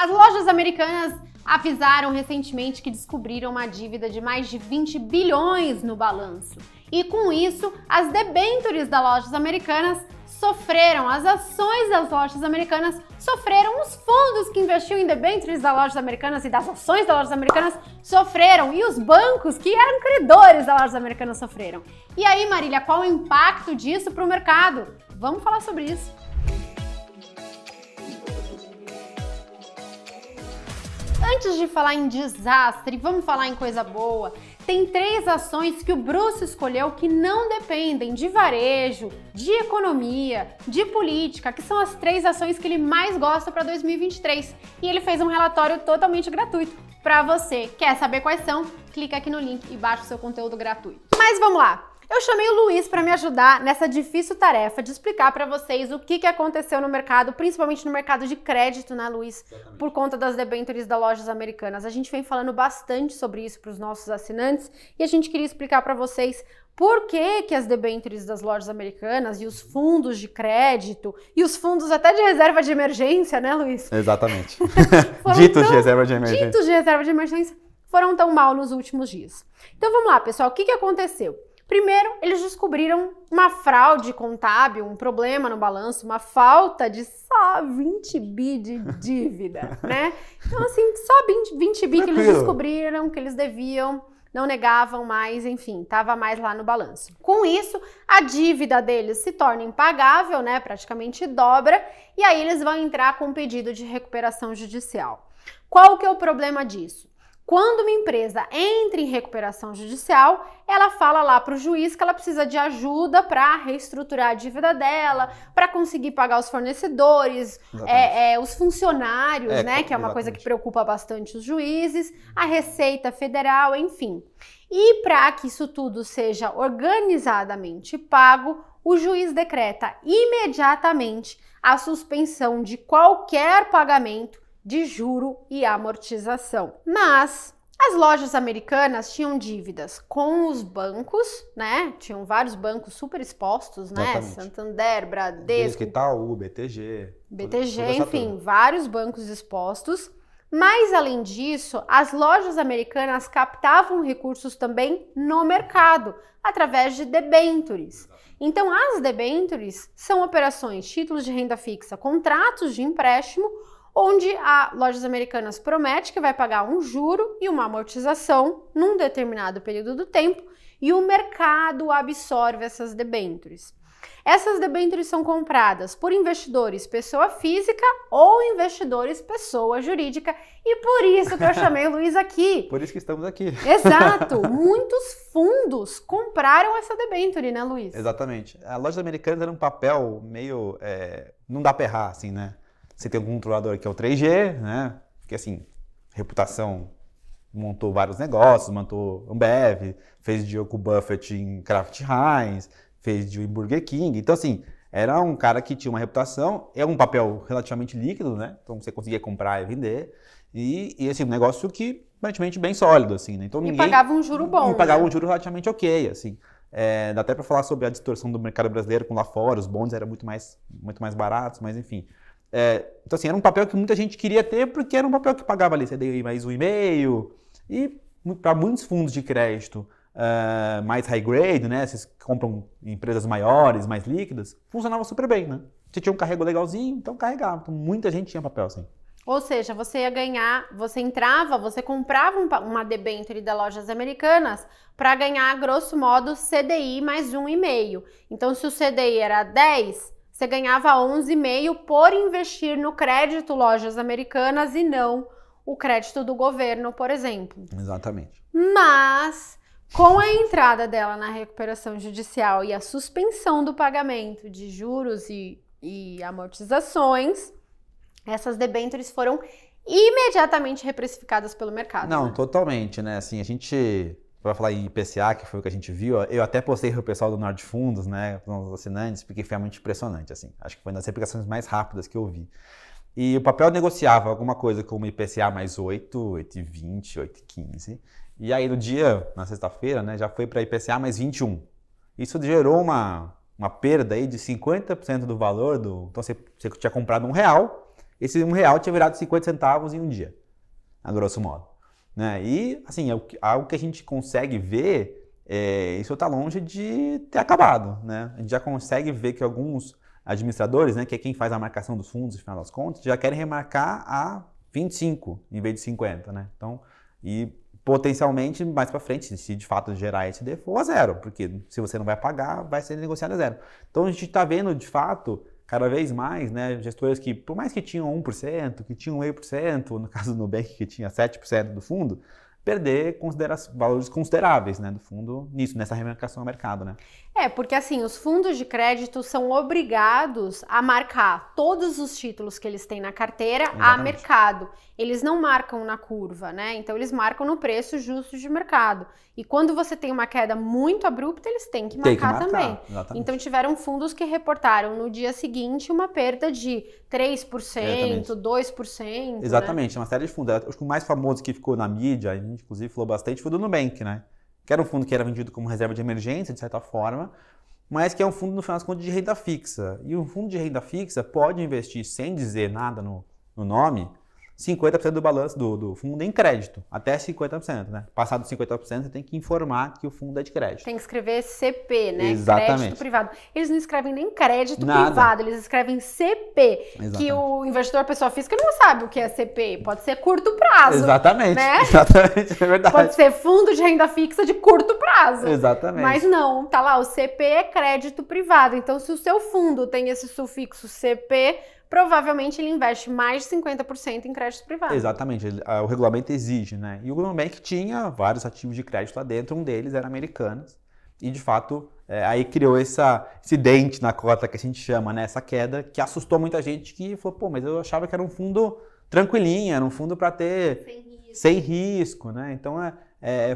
As lojas americanas avisaram recentemente que descobriram uma dívida de mais de 20 bilhões no balanço. E com isso, as debêntures das lojas americanas sofreram, as ações das lojas americanas sofreram, os fundos que investiam em debêntures das lojas americanas e das ações das lojas americanas sofreram, e os bancos que eram credores das lojas americanas sofreram. E aí, Marília, qual o impacto disso para o mercado? Vamos falar sobre isso. Antes de falar em desastre, vamos falar em coisa boa. Tem 3 ações que o Bruce escolheu que não dependem de varejo, de economia, de política, que são as 3 ações que ele mais gosta para 2023. E ele fez um relatório totalmente gratuito para você. Quer saber quais são? Clica aqui no link e baixa o seu conteúdo gratuito. Mas vamos lá! Eu chamei o Luiz para me ajudar nessa difícil tarefa de explicar para vocês o que aconteceu no mercado, principalmente no mercado de crédito, né, Luiz? Exatamente. Por conta das debêntures das lojas americanas. A gente vem falando bastante sobre isso para os nossos assinantes e a gente queria explicar para vocês por que as debêntures das lojas americanas e os fundos de crédito e os fundos até de reserva de emergência, né, Luiz? Exatamente. Ditos de reserva de emergência. Ditos de reserva de emergência foram tão mal nos últimos dias. Então vamos lá, pessoal, o que aconteceu? Primeiro, eles descobriram uma fraude contábil, um problema no balanço, uma falta de só 20 bi de dívida, né? Então, assim, só 20 bi que eles descobriram que eles deviam, não negavam mais, enfim, estava mais lá no balanço. Com isso, a dívida deles se torna impagável, né? Praticamente dobra, e aí eles vão entrar com um pedido de recuperação judicial. Qual que é o problema disso? Quando uma empresa entra em recuperação judicial, ela fala lá para o juiz que ela precisa de ajuda para reestruturar a dívida dela, para conseguir pagar os fornecedores, os funcionários, né, que é uma coisa que preocupa bastante os juízes, a Receita Federal, enfim. E para que isso tudo seja organizadamente pago, o juiz decreta imediatamente a suspensão de qualquer pagamento de juro e amortização. Mas as lojas americanas tinham dívidas com os bancos, né? Tinham vários bancos super expostos, né? Exatamente. Santander, Bradesco, Itaú, BTG, enfim, vários bancos expostos. Mas, além disso, as lojas americanas captavam recursos também no mercado, através de debêntures. Então, as debêntures são operações, títulos de renda fixa, contratos de empréstimo, onde a Lojas Americanas promete que vai pagar um juro e uma amortização num determinado período do tempo e o mercado absorve essas debêntures. Essas debêntures são compradas por investidores pessoa física ou investidores pessoa jurídica e por isso que eu chamei o Luiz aqui. Por isso que estamos aqui. Exato! Muitos fundos compraram essa debênture, né, Luiz? Exatamente. A Lojas Americanas era um papel meio... não dá pra errar, assim, né? Você tem um controlador que é o 3G, né? Que assim, reputação, montou vários negócios, montou Ambev, fez deal com o Buffett em Kraft Heinz, fez deal em Burger King. Então assim, era um cara que tinha uma reputação, é um papel relativamente líquido, né? Então você conseguia comprar e vender. E assim, um negócio que praticamente bem sólido, assim, né? Então, ninguém pagava um juro bom. E pagava um juro relativamente ok, assim. Dá até para falar sobre a distorção do mercado brasileiro com lá fora, os bonds eram muito mais baratos, mas enfim. Então assim, era um papel que muita gente queria ter porque era um papel que pagava ali CDI mais 1,5 e para muitos fundos de crédito mais high grade, né, vocês compram empresas maiores, mais líquidas, funcionava super bem, né? Você tinha um carrego legalzinho, então carregava. Então muita gente tinha papel assim. Ou seja, você ia ganhar, você comprava uma debênture das lojas americanas para ganhar, grosso modo, CDI mais 1,5. Então se o CDI era 10, você ganhava 11,5 por investir no crédito lojas americanas e não o crédito do governo, por exemplo. Exatamente. Mas, com a entrada dela na recuperação judicial e a suspensão do pagamento de juros e amortizações, essas debêntures foram imediatamente reprecificadas pelo mercado. Não, né? Totalmente, né? Assim, a gente... Para falar em IPCA, que foi o que a gente viu, eu até postei para o pessoal do Nord Fundos, né, com os assinantes, porque foi muito impressionante, assim. Acho que foi uma das replicações mais rápidas que eu vi. E o papel negociava alguma coisa como IPCA mais 8, 8,20, 8,15. E aí no dia, na sexta-feira, né, já foi para IPCA mais 21. Isso gerou uma perda aí de 50% do valor do... Então você tinha comprado R$1, esse R$1 tinha virado 50 centavos em um dia, a grosso modo. Né? E, assim, algo que a gente consegue ver, isso está longe de ter acabado. Né? A gente já consegue ver que alguns administradores, né, que é quem faz a marcação dos fundos, no final das contas, já querem remarcar a 25 em vez de 50. Né? Então, e potencialmente, mais para frente, se de fato gerar esse default, a zero, porque se você não vai pagar, vai ser negociado a zero. Então, a gente está vendo, de fato, cada vez mais, né, gestores que, por mais que tinham 1%, que tinham 0,5%, no caso do Nubank, que tinha 7% do fundo, perder valores consideráveis, né, do fundo nessa remarcação ao mercado, né? Porque assim, os fundos de crédito são obrigados a marcar todos os títulos que eles têm na carteira a mercado. Eles não marcam na curva, né? Então eles marcam no preço justo de mercado. E quando você tem uma queda muito abrupta, eles têm que marcar também. Exatamente. Então tiveram fundos que reportaram no dia seguinte uma perda de 3%, 2%. Exatamente, né? Uma série de fundos. Acho que o mais famoso que ficou na mídia, a gente inclusive falou bastante, foi do Nubank, né? Que era um fundo que era vendido como reserva de emergência, de certa forma, mas que é um fundo, no final das contas, de renda fixa. E um fundo de renda fixa pode investir, sem dizer nada no nome, 50% do balanço do fundo em crédito, até 50%, né? Passado dos 50%, você tem que informar que o fundo é de crédito. Tem que escrever CP, né? Exatamente. Crédito privado. Eles não escrevem nem crédito Nada. privado, eles escrevem CP. Exatamente. Que o investidor, pessoa física, não sabe o que é CP. Pode ser curto prazo. Exatamente. Né? Exatamente, é verdade. Pode ser fundo de renda fixa de curto prazo. Exatamente. Mas não, tá lá, o CP é crédito privado. Então, se o seu fundo tem esse sufixo CP, provavelmente ele investe mais de 50% em crédito privado. Exatamente, o regulamento exige, né? E o Nubank tinha vários ativos de crédito lá dentro, um deles era Americanas, e de fato, aí criou esse dente na cota que a gente chama, né? Essa queda, que assustou muita gente que falou, pô, mas eu achava que era um fundo tranquilinho, era um fundo para ter sem risco, né? Então,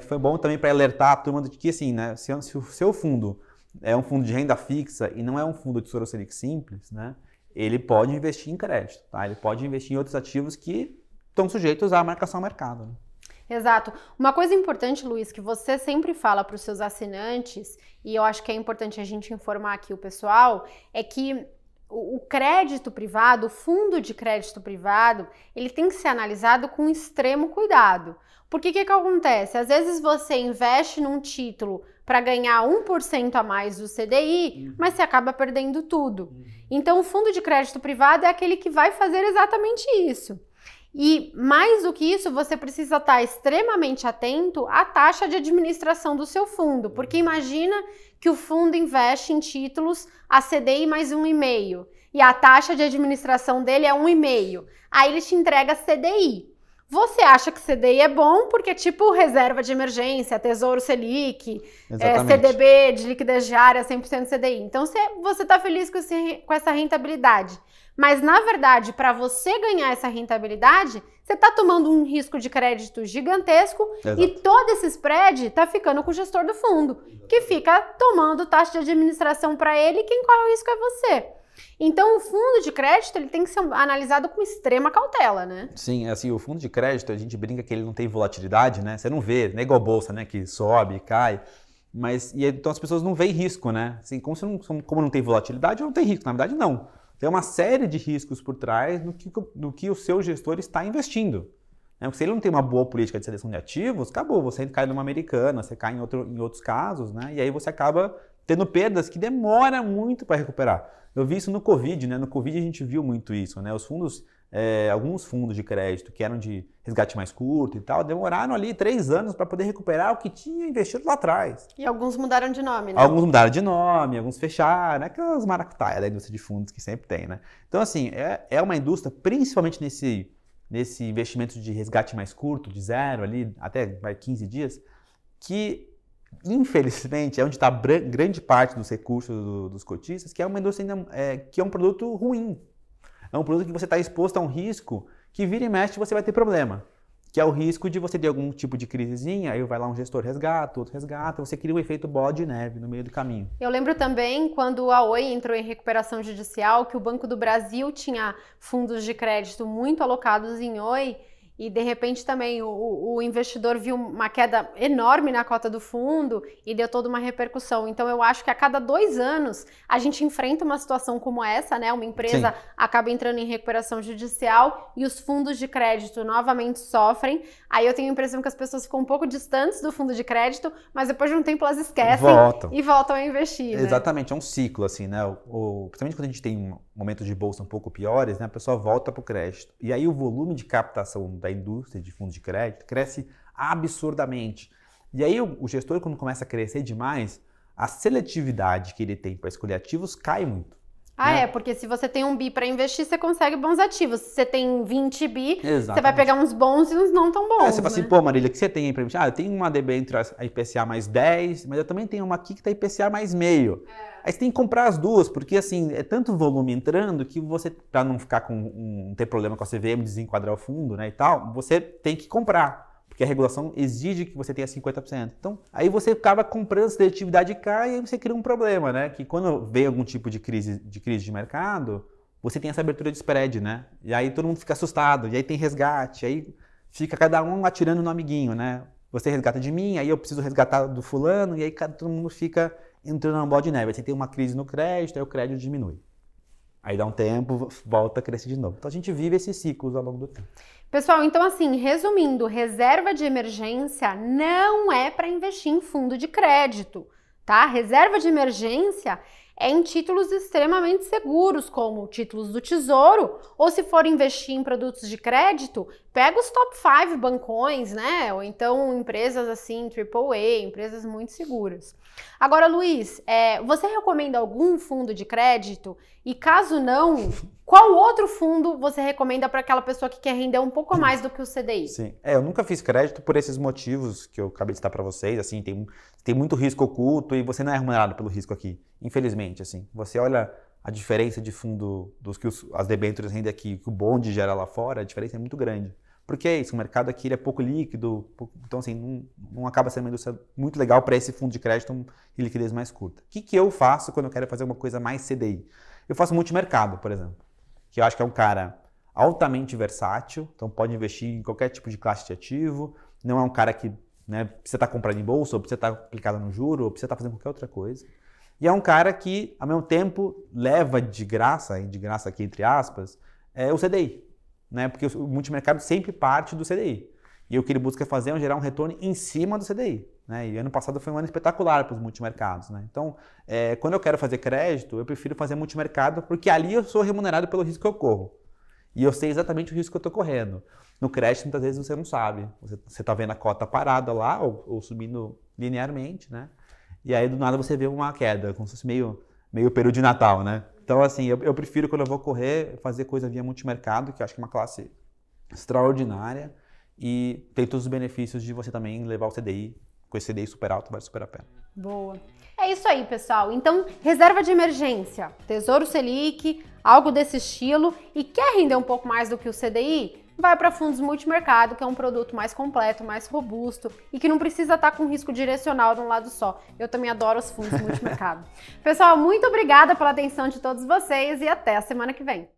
foi bom também para alertar a turma de que, assim, né? Se o seu fundo é um fundo de renda fixa e não é um fundo de Tesouro Selic simples, né? Ele pode investir em crédito, tá? Ele pode investir em outros ativos que estão sujeitos à marcação ao mercado. Né? Exato. Uma coisa importante, Luiz, que você sempre fala para os seus assinantes, e eu acho que é importante a gente informar aqui o pessoal, é que o crédito privado, o fundo de crédito privado, ele tem que ser analisado com extremo cuidado. Porque o que acontece? Às vezes você investe num título para ganhar 1% a mais do CDI, mas você acaba perdendo tudo. Então, o fundo de crédito privado é aquele que vai fazer exatamente isso. E, mais do que isso, você precisa estar extremamente atento à taxa de administração do seu fundo, porque imagina que o fundo investe em títulos a CDI mais 1,5, e a taxa de administração dele é 1,5. Aí ele te entrega CDI. Você acha que CDI é bom porque é tipo reserva de emergência, Tesouro Selic, CDB de liquidez diária, 100% CDI. Então você está feliz com essa rentabilidade. Mas na verdade, para você ganhar essa rentabilidade, você está tomando um risco de crédito gigantesco. Exato. E todo esse spread está ficando com o gestor do fundo, que fica tomando taxa de administração para ele e quem corre o risco é você. Então, o fundo de crédito ele tem que ser analisado com extrema cautela, né? Sim, assim, o fundo de crédito, a gente brinca que ele não tem volatilidade, né? Você não vê, não é igual a bolsa, né? Que sobe, cai. Então as pessoas não veem risco, né? Assim, como não tem volatilidade, não tem risco. Na verdade, não. Tem uma série de riscos por trás do que o seu gestor está investindo. Porque se ele não tem uma boa política de seleção de ativos, acabou. Você cai numa Americana, você cai em outros casos, né? E aí você acaba tendo perdas que demora muito para recuperar. Eu vi isso no Covid, né? No Covid a gente viu muito isso, né? Os fundos, alguns fundos de crédito que eram de resgate mais curto e tal, demoraram ali 3 anos para poder recuperar o que tinha investido lá atrás. E alguns mudaram de nome, né? Alguns mudaram de nome, alguns fecharam, né? Aquelas maracutaias da indústria de fundos que sempre tem, né? Então, assim, é uma indústria, principalmente nesse investimento de resgate mais curto, de 0 ali, até 15 dias, que infelizmente é onde está grande parte dos recursos dos cotistas, que é uma indústria que é um produto ruim. É um produto que você está exposto a um risco que vira e mexe você vai ter problema. Que é o risco de você ter algum tipo de crisezinha, aí vai lá um gestor resgata, outro resgata, você cria um efeito bola de neve no meio do caminho. Eu lembro também quando a Oi entrou em recuperação judicial, que o Banco do Brasil tinha fundos de crédito muito alocados em Oi, e de repente também o investidor viu uma queda enorme na cota do fundo e deu toda uma repercussão. Então eu acho que a cada 2 anos a gente enfrenta uma situação como essa, né? Uma empresa acaba entrando em recuperação judicial e os fundos de crédito novamente sofrem. Aí eu tenho a impressão que as pessoas ficam um pouco distantes do fundo de crédito, mas depois de um tempo elas esquecem e voltam a investir. Né? Exatamente, é um ciclo, assim, né? Principalmente quando a gente tem momentos de bolsa um pouco piores, né? A pessoa volta para o crédito. E aí o volume de captação da indústria de fundos de crédito cresce absurdamente. E aí o gestor, quando começa a crescer demais, a seletividade que ele tem para escolher ativos cai muito. Né? Porque se você tem 1 bi para investir, você consegue bons ativos. Se você tem 20 bi, Exatamente. Você vai pegar uns bons e uns não tão bons. Você fala assim, pô, Marília, o que você tem aí para investir? Eu tenho uma debênture a IPCA mais 10, mas eu também tenho uma aqui que está IPCA mais meio. Aí você tem que comprar as duas, porque assim, é tanto volume entrando que você, para não ficar não ter problema com a CVM, desenquadrar o fundo, né, e tal, você tem que comprar. Porque a regulação exige que você tenha 50%. Então, aí você acaba comprando, a seletividade cai e aí você cria um problema, né? Que quando vem algum tipo de crise de mercado, você tem essa abertura de spread, né? E aí todo mundo fica assustado, e aí tem resgate, aí fica cada um atirando no amiguinho, né? Você resgata de mim, aí eu preciso resgatar do fulano, e aí todo mundo fica entrando na bola de neve. Aí você tem uma crise no crédito, aí o crédito diminui. Aí dá um tempo, volta a crescer de novo. Então a gente vive esses ciclos ao longo do tempo. Pessoal, então assim, resumindo, reserva de emergência não é para investir em fundo de crédito, tá? Reserva de emergência é em títulos extremamente seguros, como títulos do Tesouro, ou se for investir em produtos de crédito, pega os top 5 bancões, né? Ou então empresas assim, AAA, empresas muito seguras. Agora, Luiz, você recomenda algum fundo de crédito? E caso não, qual outro fundo você recomenda para aquela pessoa que quer render um pouco mais do que o CDI? Sim, eu nunca fiz crédito por esses motivos que eu acabei de citar para vocês, assim, tem muito risco oculto e você não é remunerado pelo risco aqui, infelizmente, assim. Você olha a diferença de fundo dos que as debêntures rendem aqui, que o bond gera lá fora, a diferença é muito grande. Porque é isso, o mercado aqui ele é pouco líquido, então assim, não acaba sendo uma indústria muito legal para esse fundo de crédito e liquidez mais curta. O que eu faço quando eu quero fazer uma coisa mais CDI? Eu faço multimercado, por exemplo, que eu acho que é um cara altamente versátil, então pode investir em qualquer tipo de classe de ativo, não é um cara que precisa estar comprando em bolsa, ou precisa estar aplicado no juro, ou precisa estar fazendo qualquer outra coisa. E é um cara que, ao mesmo tempo, leva de graça aqui entre aspas, o CDI, né? Porque o multimercado sempre parte do CDI. E o que ele busca fazer é gerar um retorno em cima do CDI. Né? E ano passado foi um ano espetacular para os multimercados. Né? Então, quando eu quero fazer crédito, eu prefiro fazer multimercado, porque ali eu sou remunerado pelo risco que eu corro. E eu sei exatamente o risco que eu estou correndo. No crédito, muitas vezes você não sabe. Você está vendo a cota parada lá, ou subindo linearmente, né? E aí, do nada, você vê uma queda, como se fosse meio período de Natal, né? Então, assim, eu prefiro, quando eu vou correr, fazer coisa via multimercado, que eu acho que é uma classe extraordinária, e tem todos os benefícios de você também levar o CDI, com esse CDI super alto, vale super a pena. Boa. É isso aí, pessoal. Então, reserva de emergência, Tesouro Selic, algo desse estilo, e quer render um pouco mais do que o CDI? Vai para fundos multimercado, que é um produto mais completo, mais robusto e que não precisa estar com risco direcional de um lado só. Eu também adoro os fundos multimercado. Pessoal, muito obrigada pela atenção de todos vocês e até a semana que vem.